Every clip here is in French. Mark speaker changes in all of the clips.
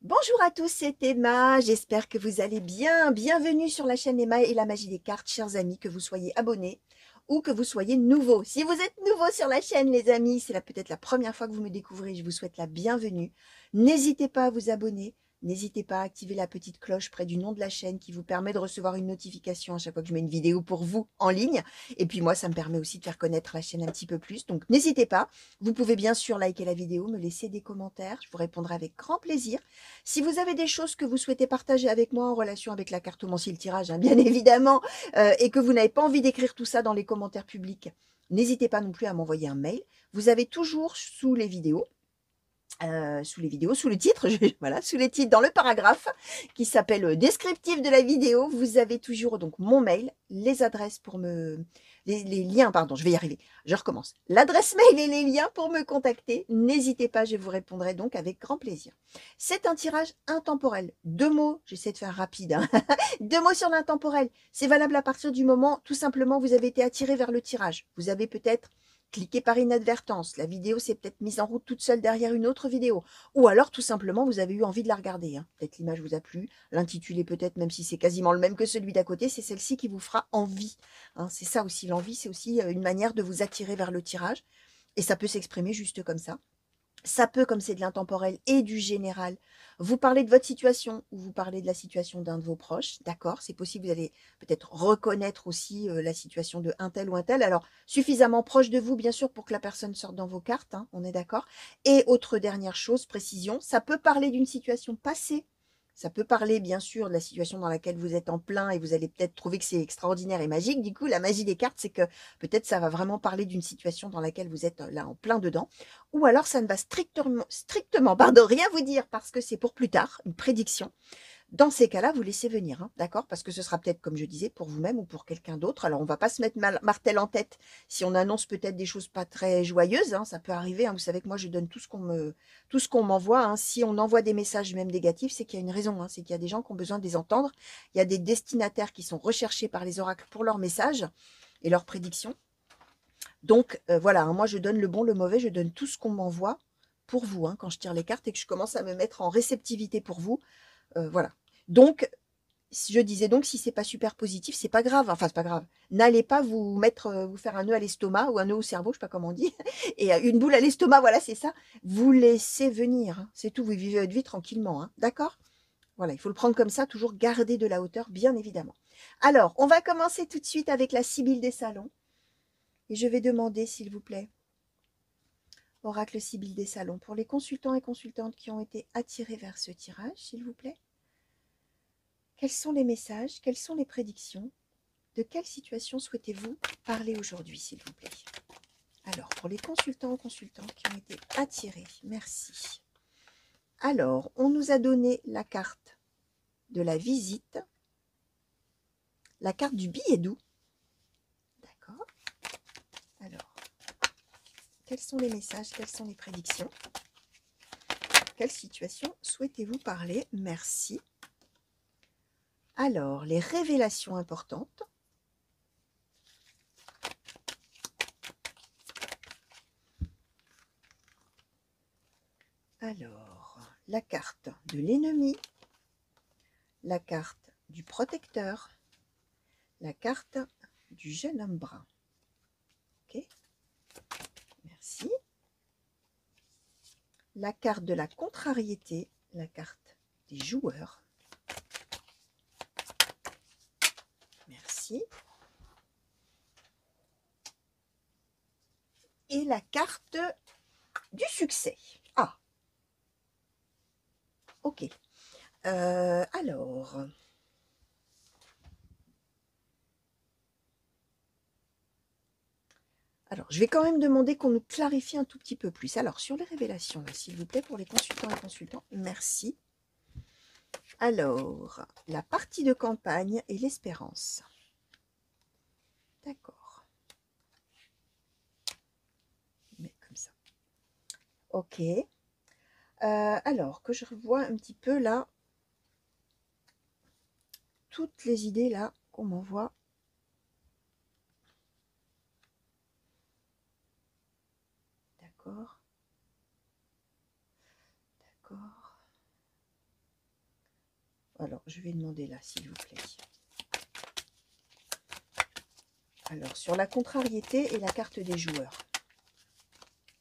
Speaker 1: Bonjour à tous, c'est Emma, j'espère que vous allez bien. Bienvenue sur la chaîne Emma et la magie des cartes, chers amis, que vous soyez abonnés ou que vous soyez nouveaux. Si vous êtes nouveaux sur la chaîne, les amis, c'est peut-être la première fois que vous me découvrez, je vous souhaite la bienvenue. N'hésitez pas à vous abonner, n'hésitez pas à activer la petite cloche près du nom de la chaîne qui vous permet de recevoir une notification à chaque fois que je mets une vidéo pour vous en ligne. Et puis moi, ça me permet aussi de faire connaître la chaîne un petit peu plus. Donc n'hésitez pas, vous pouvez bien sûr liker la vidéo, me laisser des commentaires, je vous répondrai avec grand plaisir. Si vous avez des choses que vous souhaitez partager avec moi en relation avec la cartomancie, le tirage, hein, bien évidemment, et que vous n'avez pas envie d'écrire tout ça dans les commentaires publics, n'hésitez pas non plus à m'envoyer un mail. Vous avez toujours sous les vidéos, sous le titre, voilà, sous les titres, dans le paragraphe qui s'appelle descriptif de la vidéo, vous avez toujours donc mon mail, les adresses pour les liens, pardon, je vais y arriver, je recommence. L'adresse mail et les liens pour me contacter, n'hésitez pas, je vous répondrai donc avec grand plaisir. C'est un tirage intemporel. 2 mots, j'essaie de faire rapide, hein. 2 mots sur l'intemporel. C'est valable à partir du moment, tout simplement, vous avez été attiré vers le tirage. Vous avez peut-être cliquez par inadvertance. La vidéo s'est peut-être mise en route toute seule derrière une autre vidéo. Ou alors, tout simplement, vous avez eu envie de la regarder, hein. Peut-être l'image vous a plu, l'intitulé peut-être, même si c'est quasiment le même que celui d'à côté, c'est celle-ci qui vous fera envie, hein. C'est ça aussi, l'envie, c'est aussi une manière de vous attirer vers le tirage. Et ça peut s'exprimer juste comme ça. Ça peut, comme c'est de l'intemporel et du général, vous parler de votre situation ou vous parler de la situation d'un de vos proches, d'accord? C'est possible, vous allez peut-être reconnaître aussi la situation de un tel ou un tel. Alors, suffisamment proche de vous, bien sûr, pour que la personne sorte dans vos cartes, hein, on est d'accord? Et autre dernière chose, précision, ça peut parler d'une situation passée. Ça peut parler, bien sûr, de la situation dans laquelle vous êtes en plein et vous allez peut-être trouver que c'est extraordinaire et magique. Du coup, la magie des cartes, c'est que peut-être ça va vraiment parler d'une situation dans laquelle vous êtes là en plein dedans. Ou alors ça ne va strictement pardon, rien vous dire parce que c'est pour plus tard, une prédiction. Dans ces cas-là, vous laissez venir, hein, d'accord? Parce que ce sera peut-être, comme je disais, pour vous-même ou pour quelqu'un d'autre. Alors, on ne va pas se mettre martel en tête si on annonce peut-être des choses pas très joyeuses, hein, ça peut arriver, hein. Vous savez que moi, je donne tout ce qu'on m'envoie, hein. Si on envoie des messages même négatifs, c'est qu'il y a une raison, hein, c'est qu'il y a des gens qui ont besoin de les entendre. Il y a des destinataires qui sont recherchés par les oracles pour leurs messages et leurs prédictions. Donc voilà, hein, moi je donne le bon, le mauvais, je donne tout ce qu'on m'envoie pour vous, hein, quand je tire les cartes et que je commence à me mettre en réceptivité pour vous. Voilà. Donc, je disais donc, si c'est pas super positif, c'est pas grave. Enfin, c'est pas grave. N'allez pas vous mettre, vous faire un nœud à l'estomac ou un nœud au cerveau, je sais pas comment on dit, et une boule à l'estomac, voilà, c'est ça. Vous laissez venir, hein, c'est tout. Vous vivez votre vie tranquillement, hein, d'accord? Voilà, il faut le prendre comme ça, toujours garder de la hauteur, bien évidemment. Alors, on va commencer tout de suite avec la Sibylle des salons. Et je vais demander, s'il vous plaît, oracle Sibylle des salons, pour les consultants et consultantes qui ont été attirés vers ce tirage, s'il vous plaît, quels sont les messages, quelles sont les prédictions, de quelle situation souhaitez-vous parler aujourd'hui, s'il vous plaît? Alors, pour les consultants ou consultantes qui ont été attirés, merci. Alors, on nous a donné la carte de la visite, la carte du billet doux. D'accord. Alors, quels sont les messages, quelles sont les prédictions? Quelle situation souhaitez-vous parler? Merci. Alors, les révélations importantes. Alors, la carte de l'ennemi, la carte du protecteur, la carte du jeune homme brun. Ok, merci. La carte de la contrariété, la carte des joueurs. Merci. Et la carte du succès. Ah, ok. Alors, je vais quand même demander qu'on nous clarifie un tout petit peu plus. Alors, sur les révélations, s'il vous plaît, pour les consultants et consultants, merci. Alors, la partie de campagne et l'espérance. D'accord. Mais comme ça. Ok. Alors, que je revois un petit peu là, toutes les idées là qu'on m'envoie. D'accord. D'accord. alors, je vais demander là, s'il vous plaît. Alors, sur la contrariété et la carte des joueurs,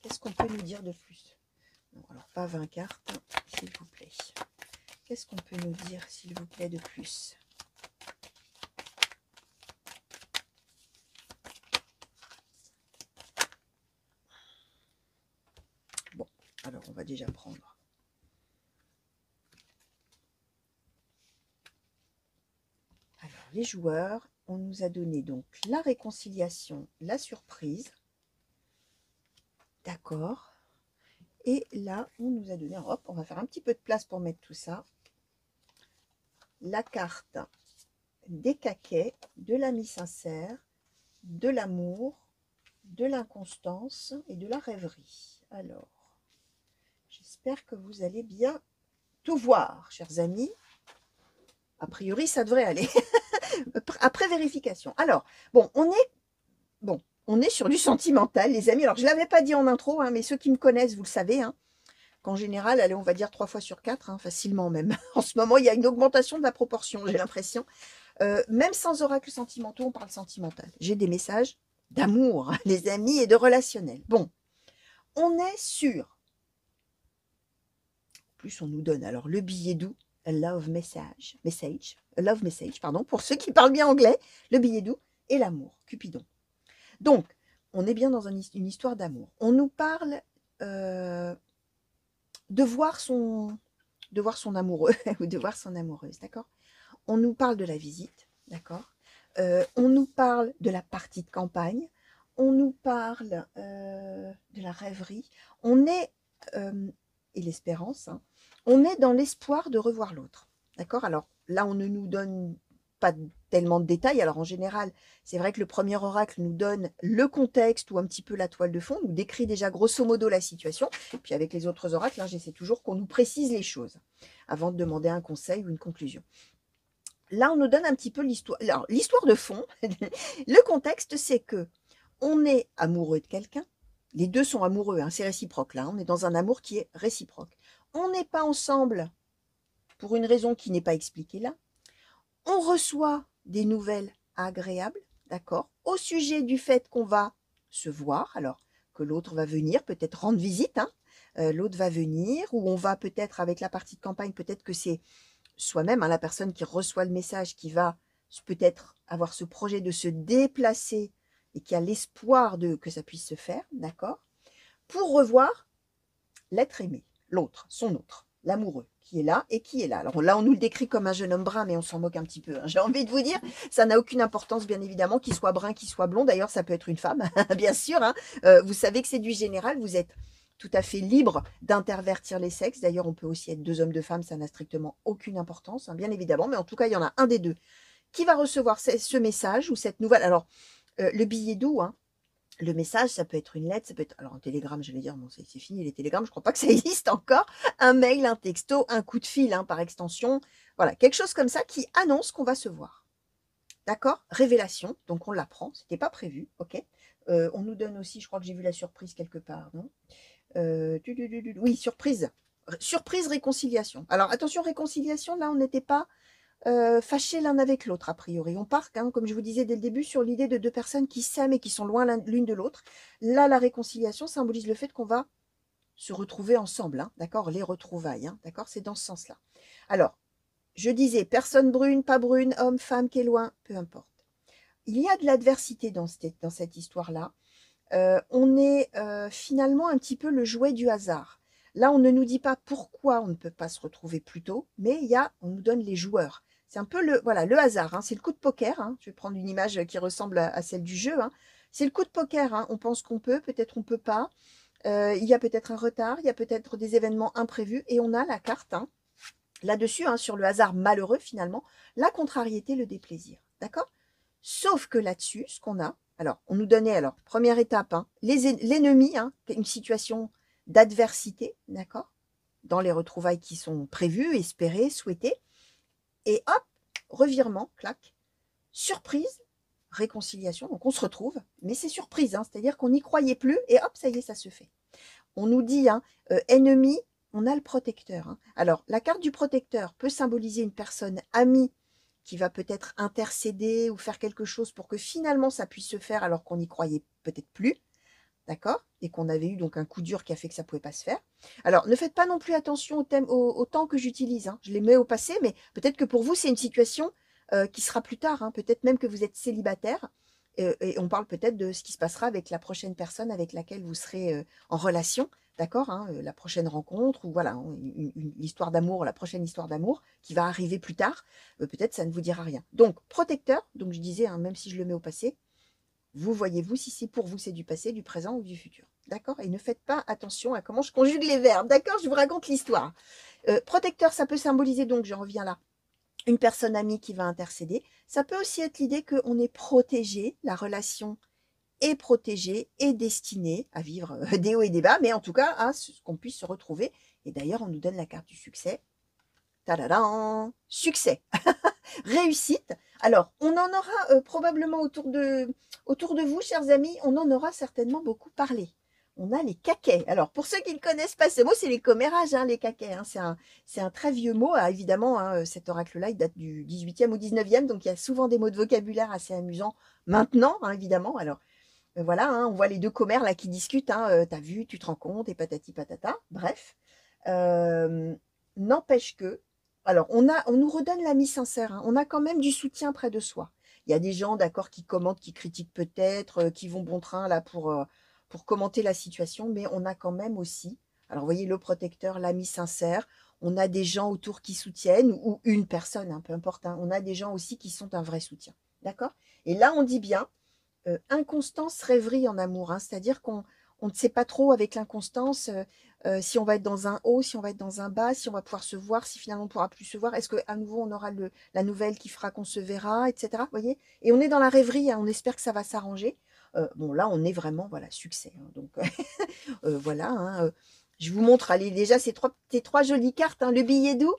Speaker 1: qu'est-ce qu'on peut nous dire de plus? Non, alors, pas 20 cartes, s'il vous plaît. Qu'est-ce qu'on peut nous dire, s'il vous plaît, de plus? Bon, alors, on va déjà prendre. Alors, les joueurs, on nous a donné donc la réconciliation, la surprise. D'accord. Et là, on nous a donné, hop, on va faire un petit peu de place pour mettre tout ça. La carte des caquets, de l'ami sincère, de l'amour, de l'inconstance et de la rêverie. Alors, j'espère que vous allez bien tout voir, chers amis. A priori, ça devrait aller. Après vérification. Alors, bon, on est sur du sentimental, les amis. Alors, je ne l'avais pas dit en intro, hein, mais ceux qui me connaissent, vous le savez, hein, qu'en général, allez, on va dire 3 fois sur 4, hein, facilement même. En ce moment, il y a une augmentation de la proportion, j'ai l'impression. Même sans oracles sentimentaux, on parle sentimental. J'ai des messages d'amour, les amis, et de relationnel. Bon, on est sûr. Plus on nous donne alors le billet doux, a love message, a love message, pardon, pour ceux qui parlent bien anglais, le billet doux et l'amour, Cupidon. Donc, on est bien dans une histoire d'amour. On nous parle de voir son amoureux ou de voir son amoureuse, d'accord? On nous parle de la visite, d'accord? On nous parle de la partie de campagne, on nous parle de la rêverie, on est, et l'espérance, hein, on est dans l'espoir de revoir l'autre, d'accord? Alors là, on ne nous donne pas tellement de détails. Alors en général, c'est vrai que le premier oracle nous donne le contexte ou un petit peu la toile de fond, nous décrit déjà grosso modo la situation. Et puis avec les autres oracles, hein, j'essaie toujours qu'on nous précise les choses avant de demander un conseil ou une conclusion. Là, on nous donne un petit peu l'histoire. Alors, l'histoire de fond, le contexte, c'est que on est amoureux de quelqu'un. Les deux sont amoureux, hein, c'est réciproque. Là, on est dans un amour qui est réciproque. On n'est pas ensemble pour une raison qui n'est pas expliquée là. On reçoit des nouvelles agréables, d'accord, au sujet du fait qu'on va se voir, alors que l'autre va venir, peut-être rendre visite, hein, l'autre va venir, ou on va peut-être, avec la partie de campagne, peut-être que c'est soi-même, hein, la personne qui reçoit le message, qui va peut-être avoir ce projet de se déplacer et qui a l'espoir que ça puisse se faire, d'accord, pour revoir l'être aimé, l'autre, son autre, l'amoureux, qui est là et qui est là. Alors là, on nous le décrit comme un jeune homme brun, mais on s'en moque un petit peu, hein. J'ai envie de vous dire, ça n'a aucune importance, bien évidemment, qu'il soit brun, qu'il soit blond. D'ailleurs, ça peut être une femme, bien sûr, hein. Vous savez que c'est du général, vous êtes tout à fait libre d'intervertir les sexes. D'ailleurs, on peut aussi être 2 hommes, 2 femmes, ça n'a strictement aucune importance, hein, bien évidemment. Mais en tout cas, il y en a un des deux qui va recevoir ce message ou cette nouvelle. Alors, le billet doux, hein, le message, ça peut être une lettre, ça peut être, alors un télégramme, j'allais dire, bon, c'est fini les télégrammes, je crois pas que ça existe encore, un mail, un texto, un coup de fil, hein, par extension, voilà, quelque chose comme ça qui annonce qu'on va se voir. D'accord? Révélation, donc on l'apprend, c'était pas prévu, ok? On nous donne aussi, je crois que j'ai vu la surprise quelque part, non? Oui, surprise. Surprise, réconciliation. Alors attention, réconciliation, là on n'était pas fâchés l'un avec l'autre, a priori. On part, hein, comme je vous disais dès le début, sur l'idée de 2 personnes qui s'aiment et qui sont loin l'une de l'autre. Là, la réconciliation symbolise le fait qu'on va se retrouver ensemble, hein, d'accord? Les retrouvailles, hein, d'accord? C'est dans ce sens-là. Alors, je disais, personne brune, pas brune, homme, femme qui est loin, peu importe. Il y a de l'adversité dans cette histoire-là. On est finalement un petit peu le jouet du hasard. Là, on ne nous dit pas pourquoi on ne peut pas se retrouver plus tôt, mais on nous donne les joueurs. C'est un peu le hasard, hein, c'est le coup de poker, hein. Je vais prendre une image qui ressemble à celle du jeu, hein. C'est le coup de poker, hein. On pense qu'on peut, peut-être on peut pas. Il y a peut-être un retard, il y a peut-être des événements imprévus, et on a la carte, hein, là-dessus, hein, sur le hasard malheureux finalement, la contrariété, le déplaisir. D'accord? Sauf que là-dessus, ce qu'on a, alors on nous donnait, alors première étape, hein, l'ennemi, hein, une situation d'adversité, d'accord, dans les retrouvailles qui sont prévues, espérées, souhaitées, et hop, revirement, clac, surprise, réconciliation, donc on se retrouve, mais c'est surprise, hein, c'est-à-dire qu'on n'y croyait plus, et hop, ça y est, ça se fait. On nous dit, hein, ennemi, on a le protecteur. Hein. Alors, la carte du protecteur peut symboliser une personne amie qui va peut-être intercéder ou faire quelque chose pour que finalement ça puisse se faire alors qu'on n'y croyait peut-être plus. D'accord? Et qu'on avait eu donc un coup dur qui a fait que ça ne pouvait pas se faire. Alors, ne faites pas non plus attention au temps que j'utilise. Hein. Je les mets au passé, mais peut-être que pour vous, c'est une situation qui sera plus tard. Hein. Peut-être même que vous êtes célibataire. Et on parle peut-être de ce qui se passera avec la prochaine personne avec laquelle vous serez en relation. D'accord, hein, la prochaine rencontre, ou voilà, hein, une histoire d'amour, la prochaine histoire d'amour qui va arriver plus tard. Peut-être ça ne vous dira rien. Donc, protecteur, donc je disais, hein, même si je le mets au passé, vous voyez-vous si c'est pour vous, c'est du passé, du présent ou du futur. D'accord? Et ne faites pas attention à comment je conjugue les verbes. D'accord? Je vous raconte l'histoire. Protecteur, ça peut symboliser donc, j'en reviens là, une personne amie qui va intercéder. Ça peut aussi être l'idée qu'on est protégé, la relation est protégée et destinée à vivre des hauts et des bas, mais en tout cas à ce qu'on puisse se retrouver. Et d'ailleurs, on nous donne la carte du succès. Tadadam! Succès! Réussite. Alors, on en aura probablement autour de vous, chers amis, on en aura certainement beaucoup parlé. On a les caquets. Alors, pour ceux qui ne connaissent pas ce mot, c'est les commérages, hein, les caquets. Hein. C'est un très vieux mot. Ah, évidemment, hein, cet oracle-là, il date du 18e ou 19e, donc il y a souvent des mots de vocabulaire assez amusants maintenant, hein, évidemment. Alors, voilà, hein, on voit les deux commères là qui discutent. Hein, t'as vu, tu te rends compte, et patati patata. Bref. N'empêche que, alors, on nous redonne l'ami sincère. Hein, on a quand même du soutien près de soi. Il y a des gens, d'accord, qui commentent, qui critiquent peut-être, qui vont bon train là pour commenter la situation, mais on a quand même aussi, alors vous voyez, le protecteur, l'ami sincère, on a des gens autour qui soutiennent, ou une personne, hein, peu importe, hein, on a des gens aussi qui sont un vrai soutien. D'accord? Et là, on dit bien, inconstance, rêverie en amour, hein, c'est-à-dire qu'on ne sait pas trop avec l'inconstance si on va être dans un haut, si on va être dans un bas, si on va pouvoir se voir, si finalement on ne pourra plus se voir, est-ce qu'à nouveau on aura la nouvelle qui fera qu'on se verra, etc. Voyez. Et on est dans la rêverie, hein, on espère que ça va s'arranger. Bon, là, on est vraiment, voilà, succès. Hein, donc, voilà. Hein, je vous montre, allez, déjà ces trois jolies cartes, hein, le billet doux,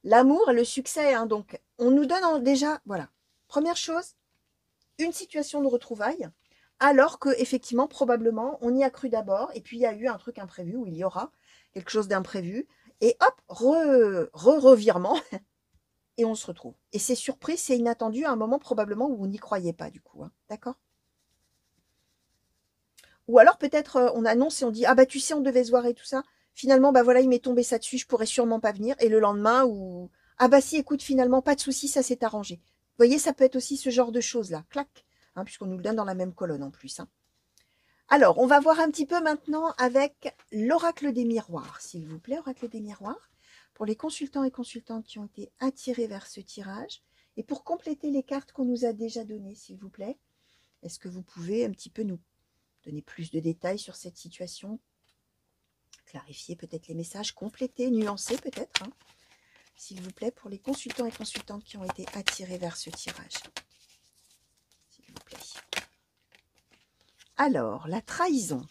Speaker 1: l'amour et le succès. Hein, donc, on nous donne déjà, voilà, première chose, une situation de retrouvailles, alors que effectivement probablement on y a cru d'abord et puis il y a eu un truc imprévu ou il y aura quelque chose d'imprévu et hop, revirement et on se retrouve. Et c'est surpris, c'est inattendu à un moment probablement où vous n'y croyez pas du coup, hein, d'accord? Ou alors peut-être on annonce et on dit ah bah tu sais on devait se voir et tout ça. Finalement bah voilà il m'est tombé ça dessus, je pourrais sûrement pas venir et le lendemain ou ah bah si écoute finalement pas de souci ça s'est arrangé. Vous voyez ça peut être aussi ce genre de choses là, clac, hein, puisqu'on nous le donne dans la même colonne en plus. Hein. Alors, on va voir un petit peu maintenant avec l'oracle des miroirs, s'il vous plaît, oracle des miroirs, pour les consultants et consultantes qui ont été attirés vers ce tirage. Et pour compléter les cartes qu'on nous a déjà données, s'il vous plaît, est-ce que vous pouvez un petit peu nous donner plus de détails sur cette situation, clarifier peut-être les messages, compléter, nuancer peut-être, hein, s'il vous plaît, pour les consultants et consultantes qui ont été attirés vers ce tirage, s'il vous plaît. Alors, la trahison.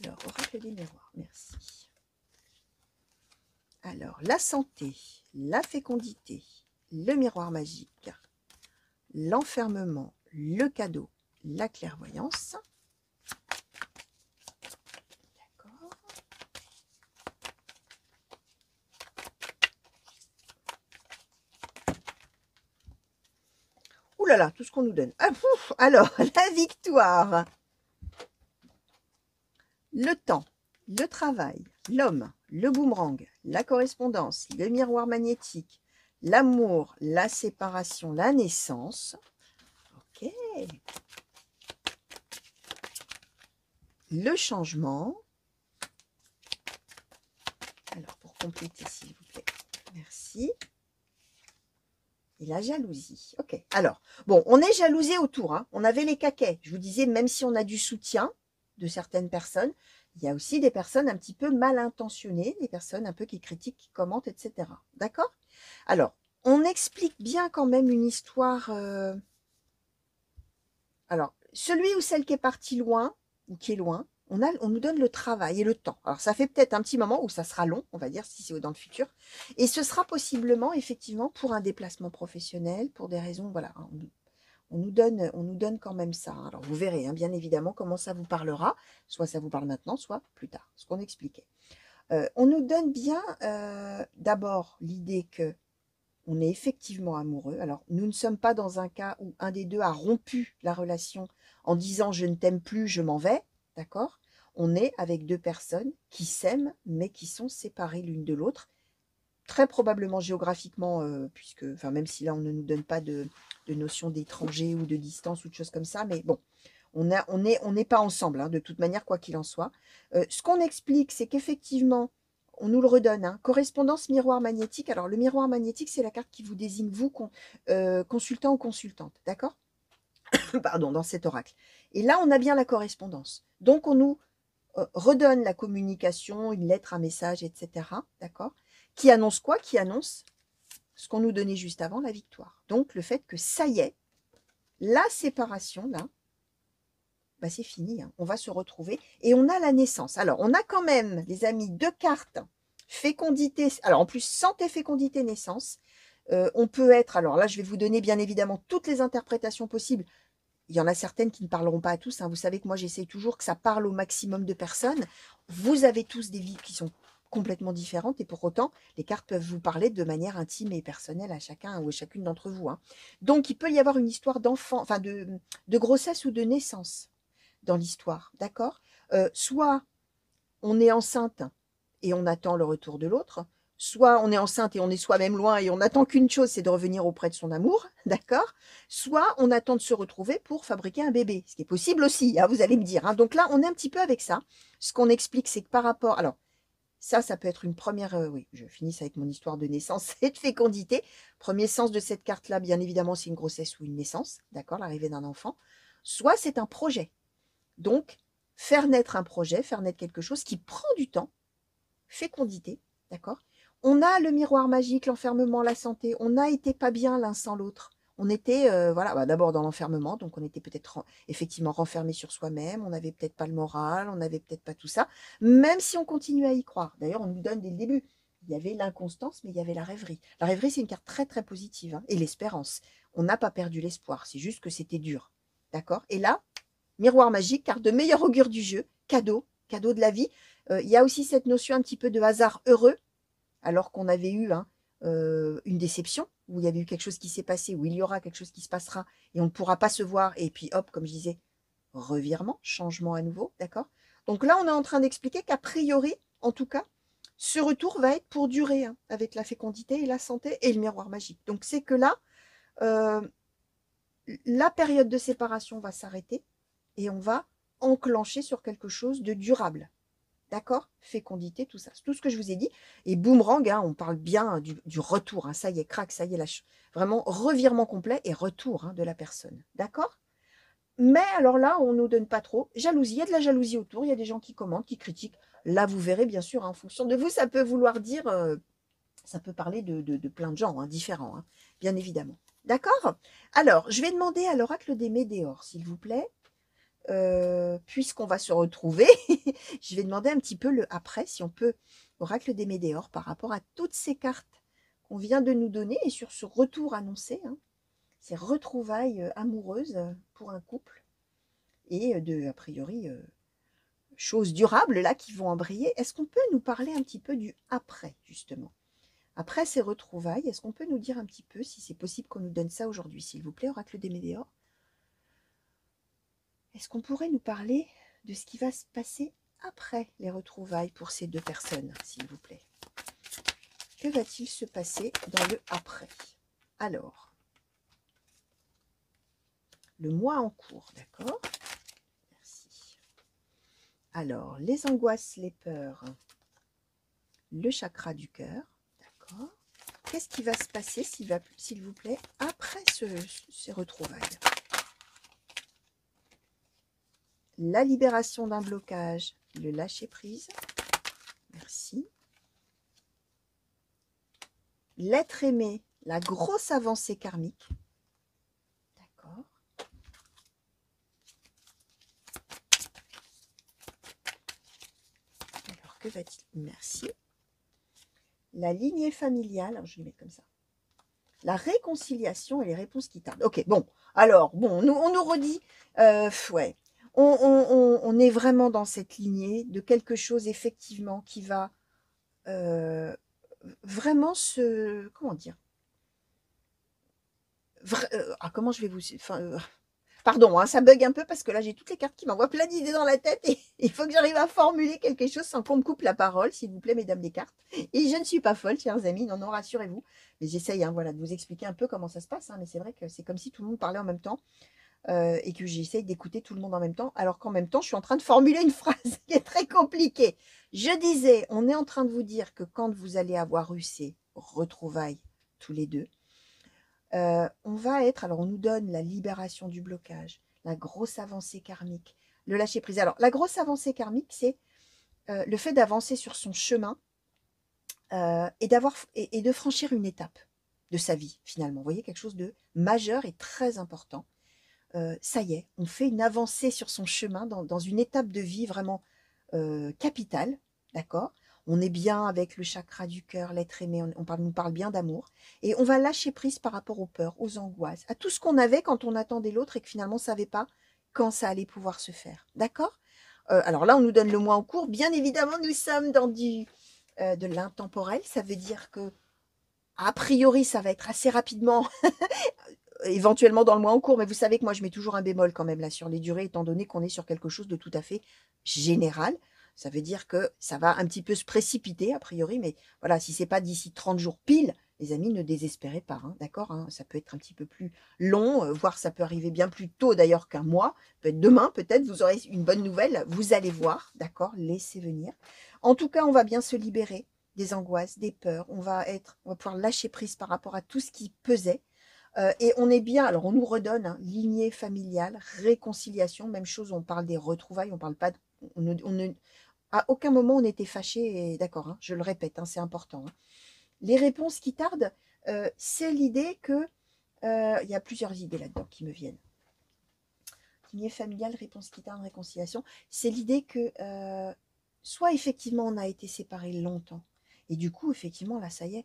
Speaker 1: Alors, oracle des miroirs, merci. Alors, la santé, la fécondité, le miroir magique, l'enfermement, le cadeau, la clairvoyance. D'accord. Ouh là là, tout ce qu'on nous donne. Ah, pouf. Alors, la victoire. Le temps, le travail, l'homme, le boomerang, la correspondance, le miroir magnétique, l'amour, la séparation, la naissance. Ok. Le changement. Alors, pour compléter, s'il vous plaît. Merci. Et la jalousie. Ok. Alors, bon, on est jalousé autour. Hein. On avait les caquets. Je vous disais, même si on a du soutien de certaines personnes, il y a aussi des personnes un petit peu mal intentionnées, des personnes un peu qui critiquent, qui commentent, etc. D'accord? Alors, on explique bien quand même une histoire. Alors, celui ou celle qui est parti loin, ou qui est loin, on nous donne le travail et le temps. Alors, ça fait peut-être un petit moment où ça sera long, on va dire, si c'est dans le futur. Et ce sera possiblement, effectivement, pour un déplacement professionnel, pour des raisons, voilà. On nous donne quand même ça. Alors, vous verrez, hein, bien évidemment, comment ça vous parlera. Soit ça vous parle maintenant, soit plus tard, ce qu'on expliquait. On nous donne bien d'abord l'idée que on est effectivement amoureux. Alors, nous ne sommes pas dans un cas où un des deux a rompu la relation en disant je ne t'aime plus, je m'en vais, d'accord? On est avec deux personnes qui s'aiment, mais qui sont séparées l'une de l'autre, très probablement géographiquement, puisque, enfin, même si là on ne nous donne pas de notion d'étranger ou de distance ou de choses comme ça, mais bon, on n'est pas ensemble, hein, de toute manière, quoi qu'il en soit. Ce qu'on explique, c'est qu'effectivement, on nous le redonne, hein, correspondance miroir magnétique. Alors, le miroir magnétique, c'est la carte qui vous désigne, vous, consultant ou consultante, d'accord? Pardon, dans cet oracle. Et là, on a bien la correspondance. Donc, on nous redonne la communication, une lettre, un message, etc., d'accord? Qui annonce quoi? Qui annonce ce qu'on nous donnait juste avant, la victoire. Donc, le fait que ça y est, la séparation, là, bah, c'est fini, hein. On va se retrouver et on a la naissance. Alors, on a quand même, les amis, deux cartes. Fécondité, alors en plus, santé, fécondité, naissance. On peut être, alors là, je vais vous donner bien évidemment toutes les interprétations possibles. Il y en a certaines qui ne parleront pas à tous, hein. Vous savez que moi, j'essaie toujours que ça parle au maximum de personnes. Vous avez tous des vies qui sont complètement différentes et pour autant, les cartes peuvent vous parler de manière intime et personnelle à chacun ou à chacune d'entre vous, hein. Donc, il peut y avoir une histoire d'enfant, enfin de grossesse ou de naissance dans l'histoire, d'accord? Soit on est enceinte et on attend le retour de l'autre, soit on est enceinte et on est soi-même loin et on n'attend qu'une chose, c'est de revenir auprès de son amour, d'accord? Soit on attend de se retrouver pour fabriquer un bébé, ce qui est possible aussi, hein, vous allez me dire, hein. Donc là, on est un petit peu avec ça. Ce qu'on explique, c'est que par rapport... Alors, ça peut être une première... oui, je finis avec mon histoire de naissance et de fécondité. Premier sens de cette carte-là, bien évidemment, c'est une grossesse ou une naissance, d'accord? L'arrivée d'un enfant. Soit c'est un projet. Donc, faire naître un projet, faire naître quelque chose qui prend du temps, fécondité, d'accord? On a le miroir magique, l'enfermement, la santé. On a été pas bien l'un sans l'autre. On était, voilà, bah, d'abord dans l'enfermement, donc on était peut-être effectivement renfermé sur soi-même, on n'avait peut-être pas le moral, on n'avait peut-être pas tout ça, même si on continue à y croire. D'ailleurs, on nous donne dès le début, il y avait l'inconstance, mais il y avait la rêverie. La rêverie, c'est une carte très très positive, hein, et l'espérance. On n'a pas perdu l'espoir, c'est juste que c'était dur, d'accord? Et là, miroir magique, carte de meilleur augure du jeu, cadeau, cadeau de la vie. Il y a aussi cette notion un petit peu de hasard heureux, alors qu'on avait eu, hein, une déception, où il y avait eu quelque chose qui s'est passé, où il y aura quelque chose qui se passera, et on ne pourra pas se voir, et puis hop, comme je disais, revirement, changement à nouveau, d'accord? Donc là, on est en train d'expliquer qu'a priori, en tout cas, ce retour va être pour durer, hein, avec la fécondité et la santé et le miroir magique. Donc c'est que là, euh, la période de séparation va s'arrêter, et on va enclencher sur quelque chose de durable. D'accord? Fécondité, tout ça. C'est tout ce que je vous ai dit. Et boomerang, hein, on parle bien du retour, hein. Ça y est, crac, ça y est, vraiment revirement complet et retour, hein, de la personne. D'accord? Mais alors là, on ne nous donne pas trop. Jalousie, il y a de la jalousie autour. Il y a des gens qui commentent, qui critiquent. Là, vous verrez, bien sûr, hein, en fonction de vous, ça peut vouloir dire, ça peut parler de plein de gens, hein, différents, hein, bien évidemment. D'accord? Alors, je vais demander à l'oracle des Médéors, s'il vous plaît. Puisqu'on va se retrouver, je vais demander un petit peu le après, si on peut, oracle des Médéors, par rapport à toutes ces cartes qu'on vient de nous donner et sur ce retour annoncé, hein, ces retrouvailles amoureuses pour un couple et a priori, choses durables là qui vont embrayer. Est-ce qu'on peut nous parler un petit peu du après, justement? Après ces retrouvailles, est-ce qu'on peut nous dire un petit peu si c'est possible qu'on nous donne ça aujourd'hui, s'il vous plaît, oracle des Médéors? Est-ce qu'on pourrait nous parler de ce qui va se passer après les retrouvailles pour ces deux personnes, s'il vous plaît? Que va-t-il se passer dans le après? Alors, le mois en cours, d'accord? Merci. Alors, les angoisses, les peurs, le chakra du cœur, d'accord? Qu'est-ce qui va se passer, s'il vous plaît, après ces retrouvailles? La libération d'un blocage, le lâcher-prise. Merci. L'être aimé, la grosse avancée karmique. D'accord. Alors, que va-t-il? Merci. La lignée familiale, alors je vais le mettre comme ça. La réconciliation et les réponses qui tardent. Ok, bon. Alors, bon, on nous redit, ouais, on est vraiment dans cette lignée de quelque chose, effectivement, qui va vraiment comment dire? Comment je vais vous enfin, pardon, hein, ça bug un peu parce que là, j'ai toutes les cartes qui m'envoient plein d'idées dans la tête et il faut que j'arrive à formuler quelque chose sans qu'on me coupe la parole, s'il vous plaît, mesdames des cartes. Et je ne suis pas folle, chers amis, non, non, rassurez-vous. Mais j'essaye, hein, voilà, de vous expliquer un peu comment ça se passe, hein, mais c'est vrai que c'est comme si tout le monde parlait en même temps et que j'essaye d'écouter tout le monde en même temps, alors qu'en même temps, je suis en train de formuler une phrase qui est très compliquée. Je disais, on est en train de vous dire que quand vous allez avoir eu ces retrouvailles tous les deux, on va être, alors on nous donne la libération du blocage, la grosse avancée karmique, le lâcher prise. Alors la grosse avancée karmique, c'est le fait d'avancer sur son chemin et de franchir une étape de sa vie finalement. Vous voyez, quelque chose de majeur et très important. Ça y est, on fait une avancée sur son chemin dans une étape de vie vraiment capitale, d'accord. On est bien avec le chakra du cœur, l'être aimé, nous parle bien d'amour. Et on va lâcher prise par rapport aux peurs, aux angoisses, à tout ce qu'on avait quand on attendait l'autre et que finalement on ne savait pas quand ça allait pouvoir se faire. D'accord. Alors là, on nous donne le mois en cours. Bien évidemment, nous sommes dans de l'intemporel. Ça veut dire que, a priori, ça va être assez rapidement éventuellement dans le mois en cours, mais vous savez que moi je mets toujours un bémol quand même là sur les durées, étant donné qu'on est sur quelque chose de tout à fait général. Ça veut dire que ça va un petit peu se précipiter a priori, mais voilà, si c'est pas d'ici 30 jours pile, les amis, ne désespérez pas, hein, d'accord, hein, ça peut être un petit peu plus long, voire ça peut arriver bien plus tôt d'ailleurs qu'un mois, peut-être demain, peut-être vous aurez une bonne nouvelle, vous allez voir, d'accord, laissez venir. En tout cas, on va bien se libérer des angoisses, des peurs, on va pouvoir lâcher prise par rapport à tout ce qui pesait. Et on est bien, alors on nous redonne hein, lignée familiale, réconciliation, même chose, on parle des retrouvailles, on parle pas, à aucun moment on était fâchés, et d'accord, hein, je le répète, hein, c'est important. Hein. Les réponses qui tardent, c'est l'idée que, il y a plusieurs idées là-dedans qui me viennent. Lignée familiale, réponse qui tarde, réconciliation, c'est l'idée que soit effectivement on a été séparés longtemps, et du coup effectivement là ça y est,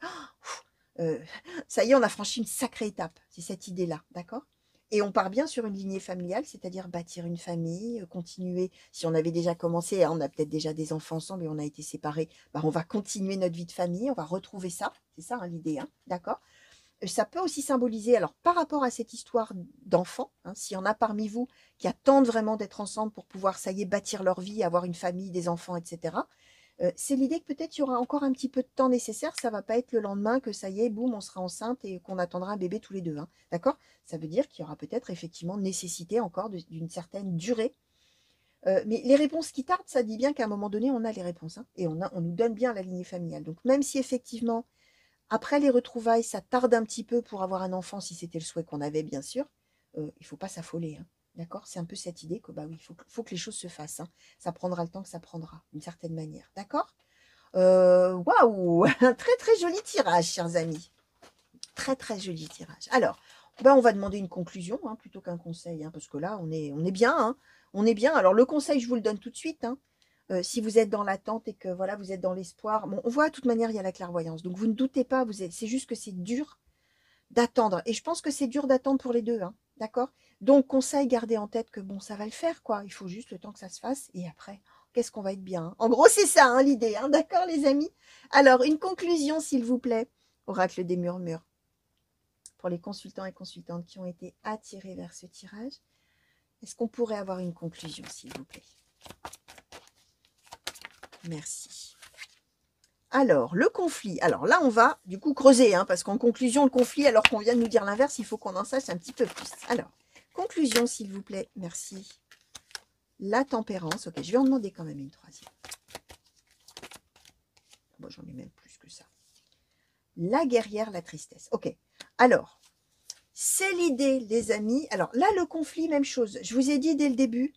Speaker 1: ça y est, on a franchi une sacrée étape. C'est cette idée-là, d'accord. Et on part bien sur une lignée familiale, c'est-à-dire bâtir une famille, continuer. Si on avait déjà commencé, hein, on a peut-être déjà des enfants ensemble et on a été séparés, bah, on va continuer notre vie de famille, on va retrouver ça. C'est ça hein, l'idée, hein, d'accord. Ça peut aussi symboliser, alors par rapport à cette histoire d'enfants, hein, s'il y en a parmi vous qui attendent vraiment d'être ensemble pour pouvoir, ça y est, bâtir leur vie, avoir une famille, des enfants, etc. C'est l'idée que peut-être il y aura encore un petit peu de temps nécessaire. Ça va pas être le lendemain que ça y est, boum, on sera enceinte et qu'on attendra un bébé tous les deux. Hein, d'accord. Ça veut dire qu'il y aura peut-être effectivement nécessité encore d'une certaine durée. Mais les réponses qui tardent, ça dit bien qu'à un moment donné, on a les réponses. Hein, et on nous donne bien la lignée familiale. Donc même si effectivement, après les retrouvailles, ça tarde un petit peu pour avoir un enfant, si c'était le souhait qu'on avait, bien sûr, il ne faut pas s'affoler. Hein. D'accord. C'est un peu cette idée que, bah oui, faut que les choses se fassent. Hein. Ça prendra le temps que ça prendra, d'une certaine manière. D'accord. Waouh, un très très joli tirage, chers amis. Très très joli tirage. Alors, ben, on va demander une conclusion hein, plutôt qu'un conseil, hein, parce que là, on est bien. Hein, on est bien. Alors, le conseil, je vous le donne tout de suite. Hein. Si vous êtes dans l'attente et que voilà, vous êtes dans l'espoir, bon, on voit de toute manière, il y a la clairvoyance. Donc, vous ne doutez pas, c'est juste que c'est dur d'attendre. Et je pense que c'est dur d'attendre pour les deux. Hein, d'accord. Donc, conseil, gardez en tête que bon, ça va le faire, quoi. Il faut juste le temps que ça se fasse. Et après, qu'est-ce qu'on va être bien. Hein. En gros, c'est ça hein, l'idée. Hein, d'accord, les amis. Alors, une conclusion, s'il vous plaît. Oracle des murmures. Pour les consultants et consultantes qui ont été attirés vers ce tirage, est-ce qu'on pourrait avoir une conclusion, s'il vous plaît? Merci. Alors, le conflit. Alors là, on va du coup creuser, hein, parce qu'en conclusion, le conflit, alors qu'on vient de nous dire l'inverse, il faut qu'on en sache un petit peu plus. Alors, conclusion, s'il vous plaît. Merci. La tempérance. Ok, je vais en demander quand même une troisième. Bon, j'en ai même plus que ça. La guerrière, la tristesse. Ok, alors, c'est l'idée, les amis. Alors là, le conflit, même chose. Je vous ai dit dès le début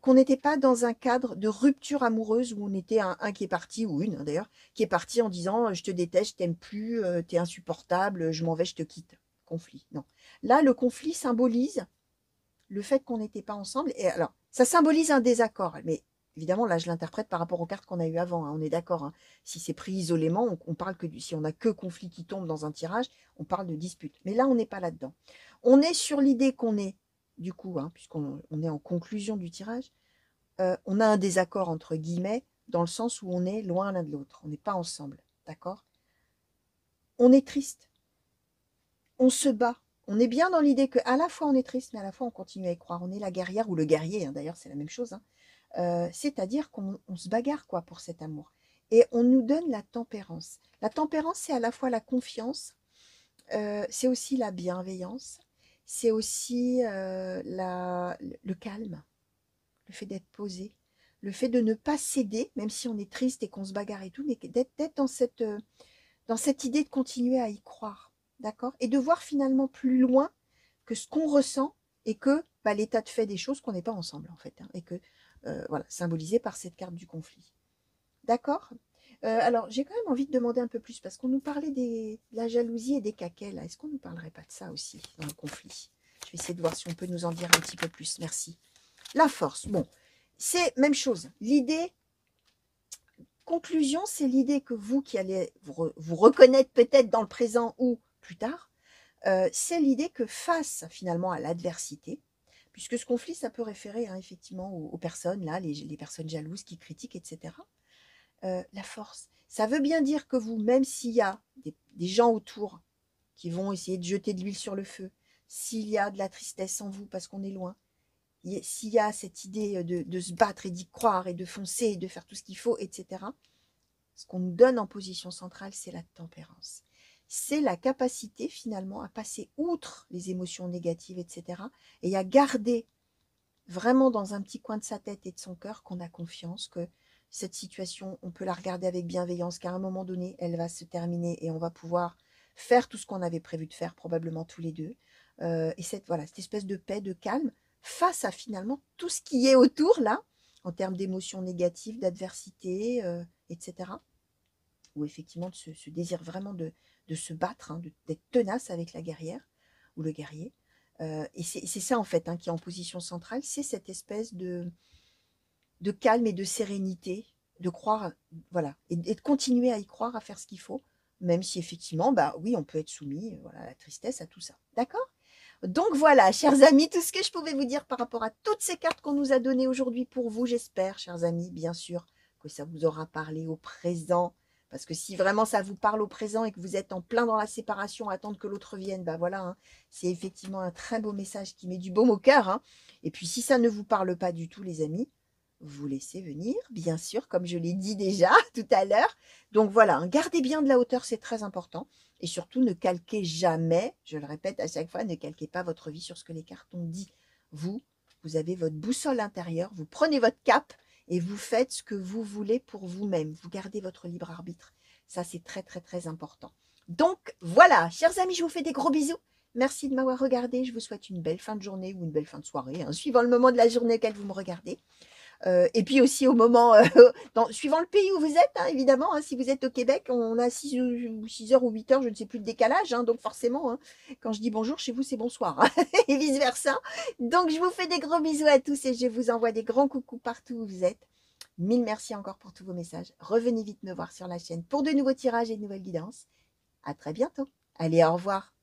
Speaker 1: qu'on n'était pas dans un cadre de rupture amoureuse où on était un qui est parti, ou une hein, d'ailleurs, qui est parti en disant je te déteste, je t'aime plus, t'es insupportable, je m'en vais, je te quitte. Conflit, non. Là, le conflit symbolise le fait qu'on n'était pas ensemble. Et alors, ça symbolise un désaccord. Mais évidemment, là, je l'interprète par rapport aux cartes qu'on a eues avant. Hein, on est d'accord. Hein. Si c'est pris isolément, on parle que si on n'a que conflit qui tombe dans un tirage, on parle de dispute. Mais là, on n'est pas là-dedans. On est sur l'idée qu'on est, puisqu'on est en conclusion du tirage, on a un désaccord entre guillemets dans le sens où on est loin l'un de l'autre, on n'est pas ensemble, d'accord? On est triste, on se bat, on est bien dans l'idée qu'à la fois on est triste, mais à la fois on continue à y croire, on est la guerrière ou le guerrier, hein, d'ailleurs c'est la même chose, hein. C'est-à-dire qu'on se bagarre quoi pour cet amour. Et on nous donne la tempérance. La tempérance, c'est à la fois la confiance, c'est aussi la bienveillance, c'est aussi le calme, le fait d'être posé, le fait de ne pas céder, même si on est triste et qu'on se bagarre et tout, mais d'être dans cette idée de continuer à y croire, d'accord? Et de voir finalement plus loin que ce qu'on ressent et que bah, l'état de fait des choses qu'on n'est pas ensemble en fait, hein, et que voilà, symbolisé par cette carte du conflit. D'accord? Alors, j'ai quand même envie de demander un peu plus, parce qu'on nous parlait de la jalousie et des caquets, là. Est-ce qu'on ne parlerait pas de ça aussi, dans le conflit? Je vais essayer de voir si on peut nous en dire un petit peu plus. Merci. La force. Bon, c'est même chose. L'idée, conclusion, c'est l'idée que vous qui allez vous reconnaître peut-être dans le présent ou plus tard, c'est l'idée que face finalement à l'adversité, puisque ce conflit, ça peut référer hein, effectivement aux personnes, là, les personnes jalouses qui critiquent, etc. La force. Ça veut bien dire que vous, même s'il y a des gens autour qui vont essayer de jeter de l'huile sur le feu, s'il y a de la tristesse en vous parce qu'on est loin, s'il y a cette idée de se battre et d'y croire et de foncer et de faire tout ce qu'il faut, etc., ce qu'on nous donne en position centrale, c'est la tempérance. C'est la capacité finalement à passer outre les émotions négatives, etc., et à garder vraiment dans un petit coin de sa tête et de son cœur qu'on a confiance, que cette situation, on peut la regarder avec bienveillance, qu'à un moment donné, elle va se terminer et on va pouvoir faire tout ce qu'on avait prévu de faire, probablement tous les deux. Et voilà, cette espèce de paix, de calme, face à finalement tout ce qui est autour, là, en termes d'émotions négatives, d'adversité, etc. Ou effectivement de ce désir vraiment de se battre, hein, d'être tenace avec la guerrière ou le guerrier. Et c'est ça en fait hein, qui est en position centrale, c'est cette espèce de calme et de sérénité, de croire, voilà, et de continuer à y croire, à faire ce qu'il faut, même si effectivement, bah oui, on peut être soumis voilà, à la tristesse, à tout ça. D'accord? Donc voilà, chers amis, tout ce que je pouvais vous dire par rapport à toutes ces cartes qu'on nous a données aujourd'hui pour vous, j'espère, chers amis, bien sûr, que ça vous aura parlé au présent. Parce que si vraiment ça vous parle au présent et que vous êtes en plein dans la séparation, à attendre que l'autre vienne, bah voilà, hein, c'est effectivement un très beau message qui met du baume au cœur. Hein. Et puis si ça ne vous parle pas du tout, les amis, vous laissez venir, bien sûr, comme je l'ai dit déjà tout à l'heure. Donc voilà, hein, gardez bien de la hauteur, c'est très important. Et surtout, ne calquez jamais, je le répète à chaque fois, ne calquez pas votre vie sur ce que les cartes ont dit. Vous avez votre boussole intérieure, vous prenez votre cap et vous faites ce que vous voulez pour vous-même. Vous gardez votre libre arbitre. Ça, c'est très, très, très important. Donc, voilà, chers amis, je vous fais des gros bisous. Merci de m'avoir regardé. Je vous souhaite une belle fin de journée ou une belle fin de soirée, hein, suivant le moment de la journée auquel vous me regardez. Et puis aussi au moment, suivant le pays où vous êtes, hein, évidemment, hein, si vous êtes au Québec, on a 6 heures ou 8 heures, je ne sais plus, de décalage, hein, donc forcément, hein, quand je dis bonjour, chez vous, c'est bonsoir, hein, et vice-versa. Donc, je vous fais des gros bisous à tous et je vous envoie des grands coucous partout où vous êtes. Mille merci encore pour tous vos messages. Revenez vite me voir sur la chaîne pour de nouveaux tirages et de nouvelles guidances. À très bientôt. Allez, au revoir.